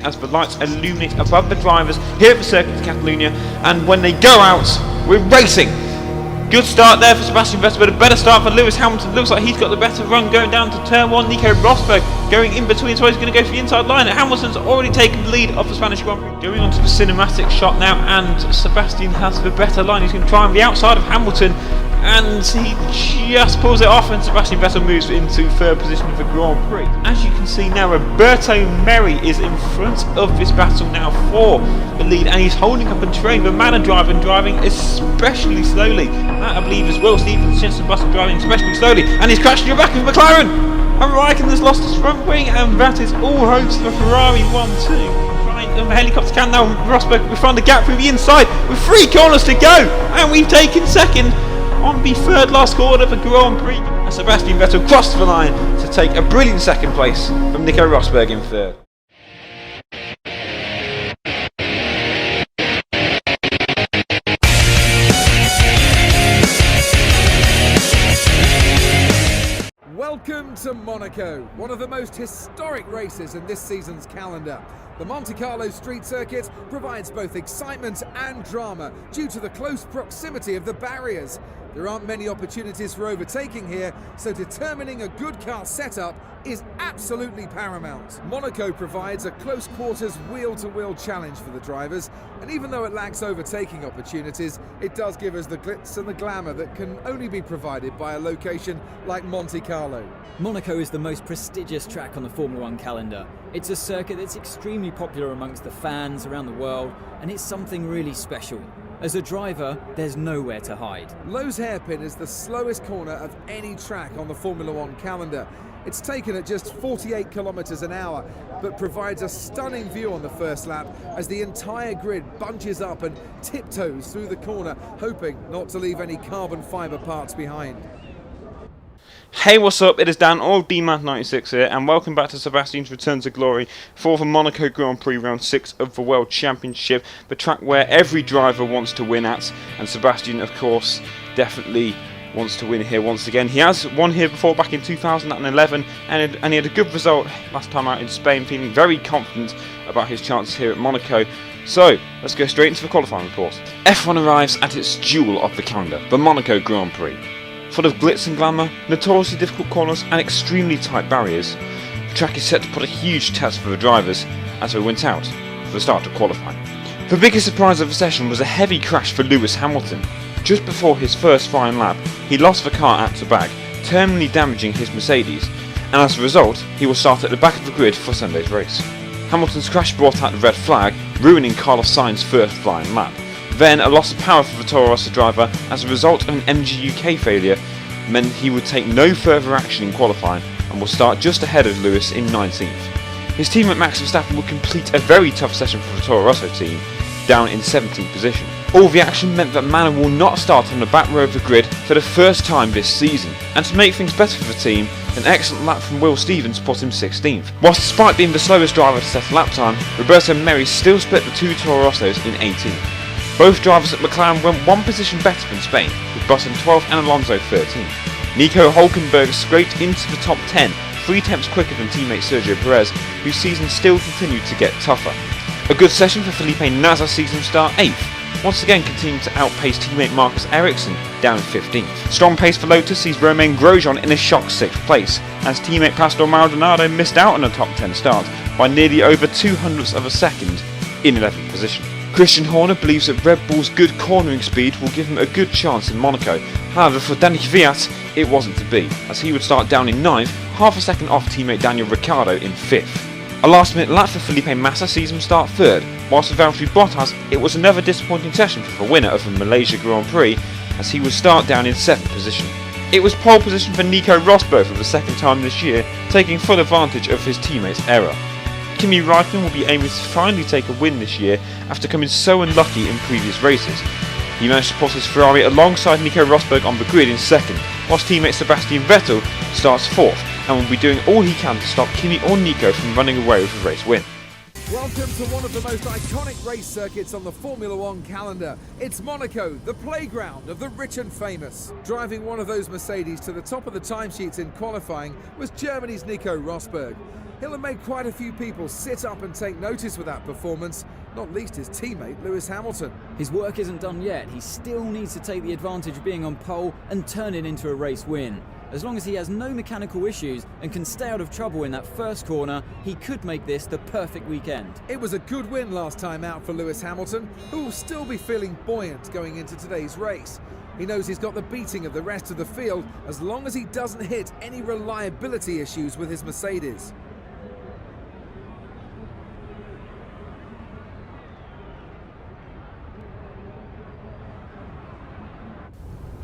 as the lights illuminate above the drivers here at the Circuit of Catalunya, and when they go out, we're racing. Good start there for Sebastian Vettel, but a better start for Lewis Hamilton. Looks like he's got the better run going down to turn 1. Nico Rosberg going in between, so he's going to go for the inside line. Hamilton's already taken the lead of the Spanish Grand Prix. Going on to the cinematic shot now, and Sebastian has the better line. He's going to try on the outside of Hamilton, and he just pulls it off, and Sebastian Vettel moves into third position of the Grand Prix. As you can see now, Roberto Merri is in front of this battle now for the lead, and he's holding up a train. The man of driving especially slowly. That I believe is Will Stevens, Jenson Button driving especially slowly, and he's crashed in the back of McLaren. And Raikkonen has lost his front wing, and that is all hopes for Ferrari 1-2. The helicopter can now. Rosberg, we found the gap through the inside with 3 corners to go, and we've taken second on the third last corner of the Grand Prix. And Sebastian Vettel crossed the line to take a brilliant second place from Nico Rosberg in third. Welcome to Monaco, one of the most historic races in this season's calendar. The Monte Carlo street circuit provides both excitement and drama due to the close proximity of the barriers. There aren't many opportunities for overtaking here, so determining a good car setup is absolutely paramount. Monaco provides a close quarters wheel-to-wheel challenge for the drivers, and even though it lacks overtaking opportunities, it does give us the glitz and the glamour that can only be provided by a location like Monte Carlo. Monaco is the most prestigious track on the Formula One calendar. It's a circuit that's extremely popular amongst the fans around the world, and it's something really special. As a driver, there's nowhere to hide. Lowe's hairpin is the slowest corner of any track on the Formula One calendar. It's taken at just 48 kilometers an hour, but provides a stunning view on the first lap as the entire grid bunches up and tiptoes through the corner, hoping not to leave any carbon fibre parts behind. Hey, what's up? It is Dan of BMAT96 here, and welcome back to Sebastian's Return to Glory for the Monaco Grand Prix Round 6 of the World Championship, the track where every driver wants to win at, and Sebastian, of course, definitely wants to win here once again. He has won here before back in 2011, and he had a good result last time out in Spain, feeling very confident about his chances here at Monaco. So, let's go straight into the qualifying report. F1 arrives at its jewel of the calendar, the Monaco Grand Prix. Full of glitz and glamour, notoriously difficult corners and extremely tight barriers, the track is set to put a huge test for the drivers as they went out for the start of qualifying. The biggest surprise of the session was a heavy crash for Lewis Hamilton. Just before his first flying lap, he lost the car at the back, terminally damaging his Mercedes, and as a result, he will start at the back of the grid for Sunday's race. Hamilton's crash brought out the red flag, ruining Carlos Sainz's first flying lap. Then a loss of power for the Toro Rosso driver as a result of an MG UK failure meant he would take no further action in qualifying and will start just ahead of Lewis in 19th. His teammate Max Verstappen will complete a very tough session for the Toro Rosso team, down in 17th position. All the action meant that Manor will not start on the back row of the grid for the first time this season, and to make things better for the team, an excellent lap from Will Stevens put him 16th. Whilst despite being the slowest driver to set a lap time, Roberto Merri still split the two Toro Rossos in 18th. Both drivers at McLaren went one position better than Spain, with Button 12th and Alonso 13th. Nico Hülkenberg scraped into the top 10, 3 tenths quicker than teammate Sergio Perez, whose season still continued to get tougher. A good session for Felipe Nassa's season start 8th, once again continuing to outpace teammate Marcus Ericsson, down 15th. Strong pace for Lotus sees Romain Grosjean in a shock 6th place, as teammate Pastor Maldonado missed out on a top 10 start by nearly over 200ths of a second in 11th position. Christian Horner believes that Red Bull's good cornering speed will give him a good chance in Monaco. However, for Danny Kvyat, it wasn't to be, as he would start down in 9th, half a second off teammate Daniel Ricciardo in 5th. A last minute lap for Felipe Massa sees him start 3rd, whilst for Valtteri Bottas it was another disappointing session for the winner of the Malaysia Grand Prix, as he would start down in 7th position. It was pole position for Nico Rosberg for the second time this year, taking full advantage of his teammate's error. Kimi Raikkonen will be aiming to finally take a win this year after coming so unlucky in previous races. He managed to put his Ferrari alongside Nico Rosberg on the grid in 2nd, whilst teammate Sebastian Vettel starts 4th and will be doing all he can to stop Kimi or Nico from running away with a race win. Welcome to one of the most iconic race circuits on the Formula One calendar. It's Monaco, the playground of the rich and famous. Driving one of those Mercedes to the top of the timesheets in qualifying was Germany's Nico Rosberg. He'll have made quite a few people sit up and take notice with that performance, not least his teammate Lewis Hamilton. His work isn't done yet. He still needs to take the advantage of being on pole and turn it into a race win. As long as he has no mechanical issues and can stay out of trouble in that first corner, he could make this the perfect weekend. It was a good win last time out for Lewis Hamilton, who will still be feeling buoyant going into today's race. He knows he's got the beating of the rest of the field as long as he doesn't hit any reliability issues with his Mercedes.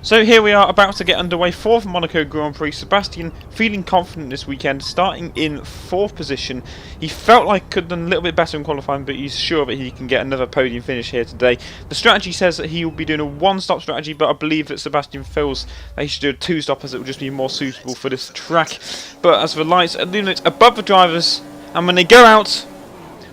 So here we are about to get underway for the Monaco Grand Prix. Sebastian feeling confident this weekend, starting in 4th position. He felt like he could have done a little bit better in qualifying, but he's sure that he can get another podium finish here today. The strategy says that he will be doing a 1-stop strategy, but I believe that Sebastian feels that he should do a 2-stop as it will just be more suitable for this track. But as for the lights, it's above the drivers, and when they go out,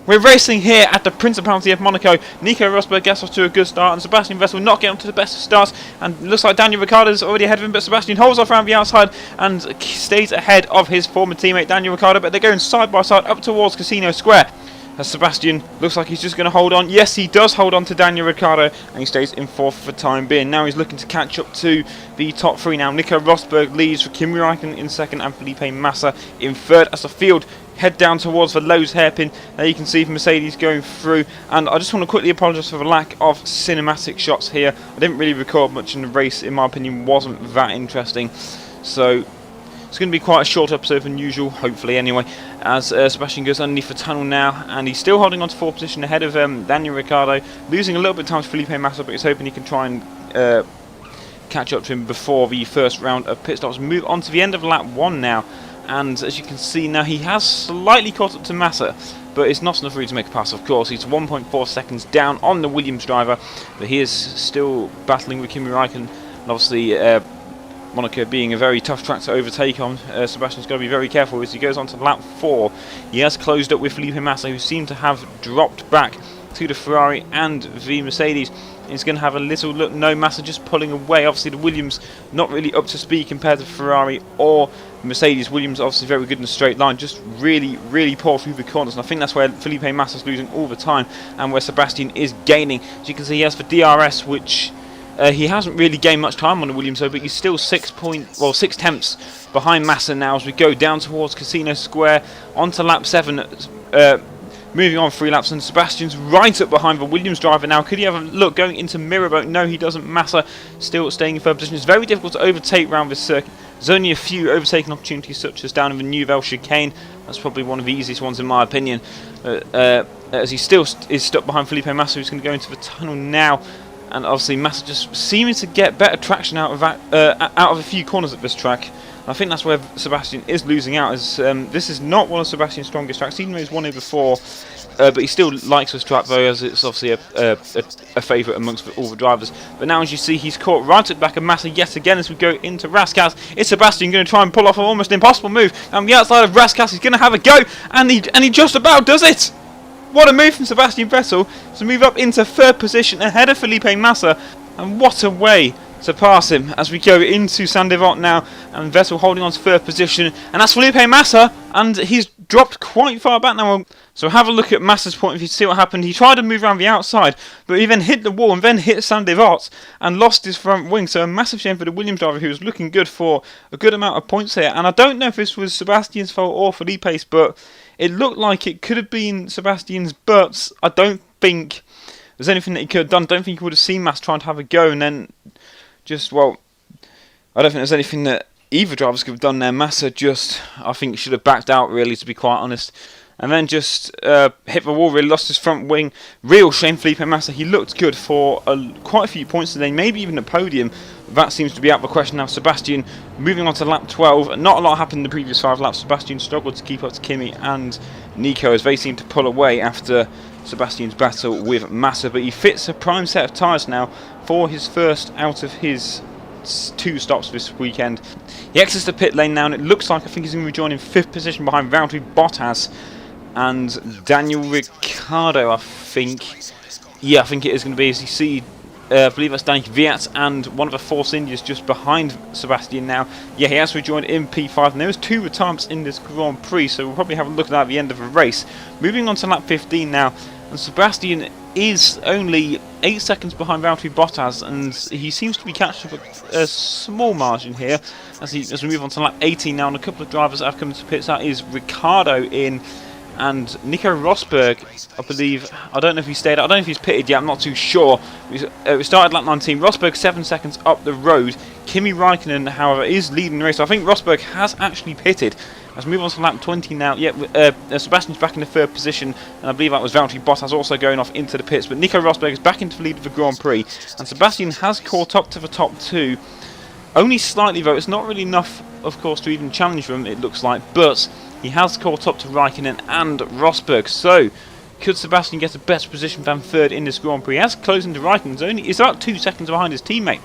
we're racing here at the Principality of Monaco. Nico Rosberg gets off to a good start, and Sebastian Vettel not getting onto the best of starts. And it looks like Daniel Ricciardo is already ahead of him, but Sebastian holds off around the outside and stays ahead of his former teammate Daniel Ricciardo. But they're going side by side up towards Casino Square. As Sebastian looks like he's just going to hold on. Yes, he does hold on to Daniel Ricciardo, and he stays in 4th for the time being. Now he's looking to catch up to the top 3 now. Nico Rosberg leads for Kimi Räikkönen in 2nd and Felipe Massa in 3rd as the field head down towards the Lowe's hairpin. There you can see Mercedes going through, and I just want to quickly apologise for the lack of cinematic shots here. I didn't really record much in the race, in my opinion wasn't that interesting, so it's going to be quite a short episode than usual, hopefully anyway, as Sebastian goes underneath the tunnel now, and he's still holding on to 4th position ahead of Daniel Ricciardo, losing a little bit of time to Felipe Massa, but he's hoping he can try and catch up to him before the first round of pit stops. Move on to the end of lap 1 now. And as you can see now, he has slightly caught up to Massa, but it's not enough for him to make a pass, of course. He's 1.4 seconds down on the Williams driver, but he is still battling with Kimi Räikkönen. And obviously, Monaco being a very tough track to overtake on, Sebastian's got to be very careful as he goes on to lap 4. He has closed up with Felipe Massa, who seemed to have dropped back to the Ferrari and the Mercedes. He's going to have a little look. No, Massa just pulling away. Obviously, the Williams not really up to speed compared to Ferrari or Mercedes. Williams obviously very good in a straight line, just really, really poor through the corners. And I think that's where Felipe Massa's losing all the time, and where Sebastian is gaining. As you can see, he has the DRS, which he hasn't really gained much time on the Williams, though, but he's still 6 tenths behind Massa now as we go down towards Casino Square onto lap 7. Moving on 3 laps, and Sebastian's right up behind the Williams driver now. Could he have a look going into Mirrorboat? No, he doesn't. Massa still staying in 3rd position. It's very difficult to overtake around this circuit. There's only a few overtaking opportunities, such as down in the Nouvelle chicane. That's probably one of the easiest ones in my opinion. As he still is stuck behind Felipe Massa, who's going to go into the tunnel now. And obviously Massa just seeming to get better traction out of that, out of a few corners at this track. I think that's where Sebastian is losing out, as this is not one of Sebastian's strongest tracks, even though he's won here before, but he still likes this track though, as it's obviously a favourite amongst all the drivers. But now as you see, he's caught right at the back of Massa yet again as we go into Rascasse. Is Sebastian going to try and pull off an almost impossible move? On the outside of Rascasse, he's going to have a go, and he just about does it! What a move from Sebastian Vettel to move up into 3rd position ahead of Felipe Massa, and what a way to pass him as we go into Saint-Devote now, and Vettel holding on to 3rd position, and that's Felipe Massa, and he's dropped quite far back now. So have a look at Massa's point of view to see what happened. He tried to move around the outside, but he then hit the wall and then hit Saint-Devote and lost his front wing, so a massive shame for the Williams driver, who was looking good for a good amount of points here. And I don't know if this was Sebastian's fault or Felipe's, but it looked like it could have been Sebastian's, but I don't think there's anything that he could have done. Don't think he would have seen Massa trying to have a go, and then just, well, I don't think there's anything that either drivers could have done there. Massa just, I think, should have backed out, really, to be quite honest. And then just hit the wall, really lost his front wing. Real shame, Felipe Massa. He looked good for quite a few points today, maybe even a podium. That seems to be out of the question now. Sebastian moving on to lap 12. Not a lot happened in the previous 5 laps. Sebastian struggled to keep up to Kimi and Nico as they seemed to pull away after Sebastian's battle with Massa. But he fits a prime set of tyres now for his first out of his 2 stops this weekend. He exits the pit lane now, and it looks like, I think he's going to be joining 5th position behind Valtteri Bottas and Daniel Ricciardo, I think. Yeah, I think it is going to be, as you see I believe that's Danny Kvyat and one of the Force Indians just behind Sebastian now. Yeah, he has rejoined in P5, and there was 2 retirements in this Grand Prix, so we'll probably have a look at that at the end of the race. Moving on to lap 15 now, and Sebastian is only 8 seconds behind Valtteri Bottas, and he seems to be catching up a small margin here as we move on to lap 18 now, and a couple of drivers that have come to pits. That is Ricciardo in, and Nico Rosberg, I believe. I don't know if he stayed. I don't know if he's pitted yet. I'm not too sure. We started lap 19. Rosberg 7 seconds up the road. Kimi Raikkonen, however, is leading the race. So I think Rosberg has actually pitted. Let's move on to lap 20 now. Yeah, Sebastian's back in the 3rd position, and I believe that was Valtteri Bottas also going off into the pits. But Nico Rosberg is back into the lead of the Grand Prix, and Sebastian has caught up to the top 2. Only slightly though. It's not really enough, of course, to even challenge them, it looks like, but he has caught up to Raikkonen and Rosberg. So, could Sebastian get a better position than 3rd in this Grand Prix? He has closed into Raikkonen. He's about 2 seconds behind his teammate.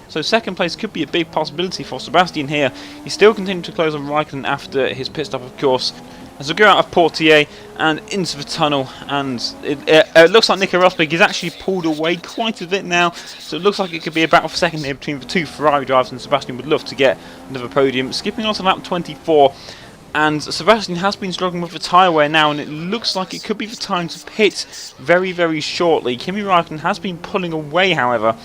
So 2nd place could be a big possibility for Sebastian here. He's still continuing to close on Raikkonen after his pit stop, of course. As we go out of Portier and into the tunnel, and it looks like Nico Rosberg is actually pulled away quite a bit now, so it looks like it could be a battle for 2nd here between the 2 Ferrari drivers, and Sebastian would love to get another podium. Skipping on to lap 24, and Sebastian has been struggling with the tyre wear now, and it looks like it could be the time to pit very, very shortly. Kimi Raikkonen has been pulling away, however,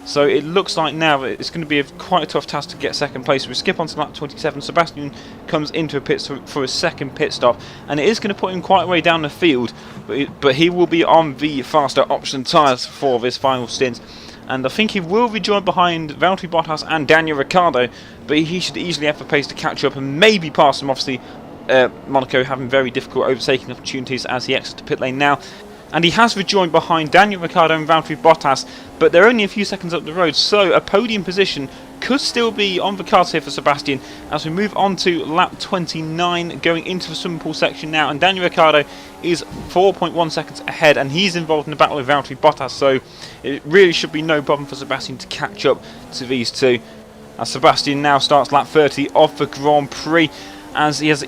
so it looks like now that it's going to be quite a tough task to get 2nd place. So we skip on to lap 27. Sebastian comes into a pit for a 2nd pit stop, and it is going to put him quite a way down the field, but he will be on the faster option tyres for this final stint. And I think he will be joined behind Valtteri Bottas and Daniel Ricciardo, but he should easily have the pace to catch up and maybe pass him. Obviously, Monaco having very difficult overtaking opportunities as he exits the pit lane now. And he has rejoined behind Daniel Ricciardo and Valtteri Bottas, but they're only a few seconds up the road, so a podium position could still be on the cards here for Sebastian as we move on to lap 29, going into the swimming pool section now, and Daniel Ricciardo is 4.1 seconds ahead, and he's involved in a battle with Valtteri Bottas, so it really should be no problem for Sebastian to catch up to these two. As Sebastian now starts lap 30 of the Grand Prix, as he's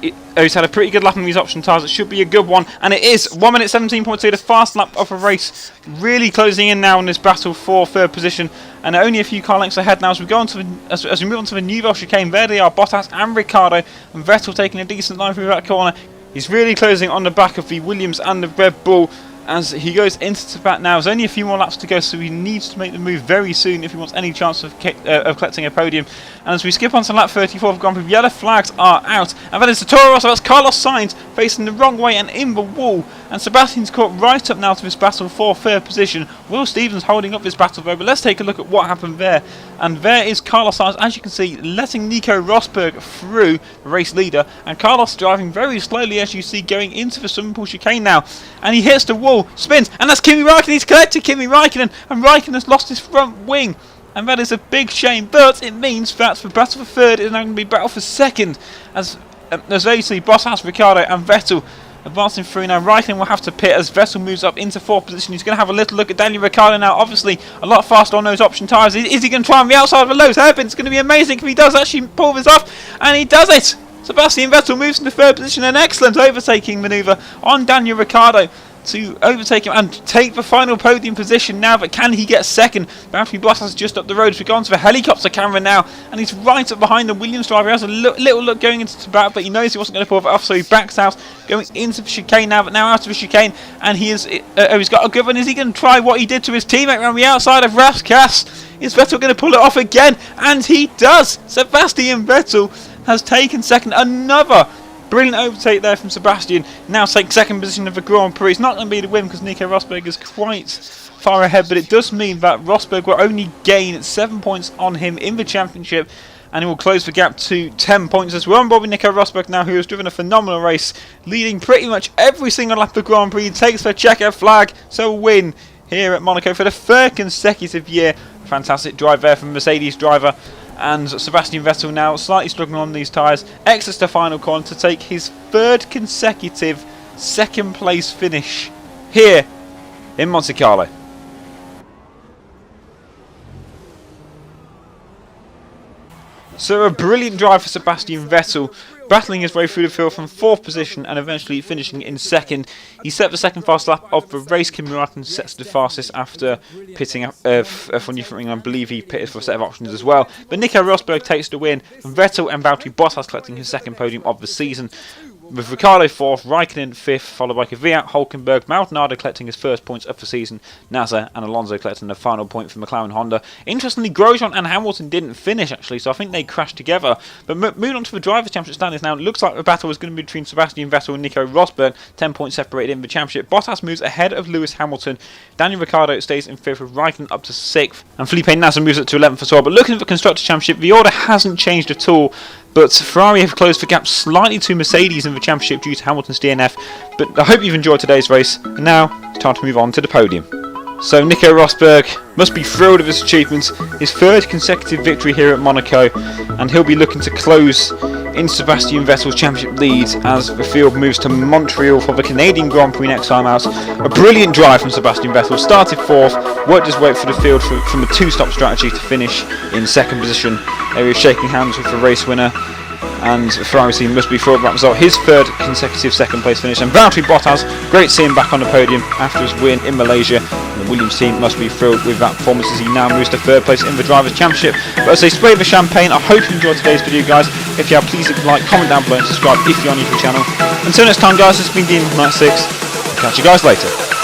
had a pretty good lap on these option tyres. It should be a good one, and it is 1 minute 17.2, the fast lap of a race, really closing in now in this battle for 3rd position, and only a few car lengths ahead now as we go on to as we move on to the Nouvelle chicane. There they are, Bottas and Ricciardo, and Vettel taking a decent line through that corner. He's really closing on the back of the Williams and the Red Bull as he goes into the back now. There's only a few more laps to go, so he needs to make the move very soon if he wants any chance of collecting a podium. And as we skip on to lap 34 of Grand Prix, yellow flags are out, and that is the Toro Rosso. That's Carlos Sainz facing the wrong way and in the wall, and Sebastian's caught right up now to this battle for 3rd position. Will Stevens holding up this battle though, but let's take a look at what happened there. And there is Carlos Sainz, as you can see, letting Nico Rosberg through, the race leader, and Carlos driving very slowly, as you see, going into the swimming pool chicane now, and he hits the wall, spins, and that's Kimi Raikkonen. He's collected Kimi Raikkonen, and Raikkonen has lost his front wing, and that is a big shame, but it means that the battle for 3rd is now going to be battle for 2nd, as there you see Bottas, Ricciardo and Vettel advancing through now. Raikkonen will have to pit as Vettel moves up into 4th position. He's going to have a little look at Daniel Ricciardo now, obviously a lot faster on those option tyres. Is he going to try on the outside of the lows hairpin? It's going to be amazing if he does actually pull this off, and he does it! Sebastian Vettel moves into 3rd position, an excellent overtaking manoeuvre on Daniel Ricciardo to overtake him and take the final podium position now, but can he get 2nd? Valtteri Bottas is just up the road as we go on to the helicopter camera now, and he's right up behind the Williams driver. He has a little look going into the back, but he knows he wasn't going to pull it off, so he backs out, going into the chicane now, but now out of the chicane, and he's got a good one. Is he going to try what he did to his teammate around the outside of Raskas? Is Vettel going to pull it off again? And he does! Sebastian Vettel has taken 2nd, another brilliant overtake there from Sebastian. Now take 2nd position of the Grand Prix. It's not going to be the win because Nico Rosberg is quite far ahead, but it does mean that Rosberg will only gain 7 points on him in the championship, and he will close the gap to 10 points as well. And Bobby Nico Rosberg now, who has driven a phenomenal race, leading pretty much every single lap of the Grand Prix, takes the checkered flag, so a win here at Monaco for the 3rd consecutive year. Fantastic drive there from Mercedes driver. And Sebastian Vettel now slightly struggling on these tyres, exits the final corner to take his 3rd consecutive 2nd place finish here in Monte Carlo. So a brilliant drive for Sebastian Vettel, battling his way through the field from 4th position and eventually finishing in 2nd. He set the second fast lap of the race. Kimi Räikkönen sets the fastest after pitting for Newfoundland. I believe he pitted for a set of options as well. But Nico Rosberg takes the win, and Vettel and Valtteri Bottas collecting his 2nd podium of the season. With Ricciardo 4th, Raikkonen 5th, followed by Kvyat, Hülkenberg, Maldonado collecting his 1st points of the season, Nasser and Alonso collecting the final point for McLaren Honda. Interestingly, Grosjean and Hamilton didn't finish actually, so I think they crashed together. But moving on to the Drivers' Championship standings now, it looks like the battle is going to be between Sebastian Vettel and Nico Rosberg, 10 points separated in the championship. Bottas moves ahead of Lewis Hamilton, Daniel Ricciardo stays in 5th with Raikkonen up to 6th, and Felipe Nasser moves up to 11th as well. But looking at the Constructors' Championship, the order hasn't changed at all. But Ferrari have closed the gap slightly to Mercedes in the championship due to Hamilton's DNF. But I hope you've enjoyed today's race. And now it's time to move on to the podium. So Nico Rosberg must be thrilled of his achievements, his 3rd consecutive victory here at Monaco, and he'll be looking to close in Sebastian Vettel's championship lead as the field moves to Montreal for the Canadian Grand Prix next time out. A brilliant drive from Sebastian Vettel, started 4th, worked his way through the field from a 2-stop strategy to finish in 2nd position. There he was shaking hands with the race winner, and the Ferrari team must be thrilled about the result. His 3rd consecutive 2nd place finish, and Valtteri Bottas, great to see him back on the podium after his win in Malaysia. And the Williams team must be thrilled with that performance as he now moves to 3rd place in the Drivers' Championship. But as they spray the champagne, I hope you enjoyed today's video, guys. If you have, please like, comment down below and subscribe if you're new to the channel. Until next time, guys, this has been Dean 96. I'll catch you guys later.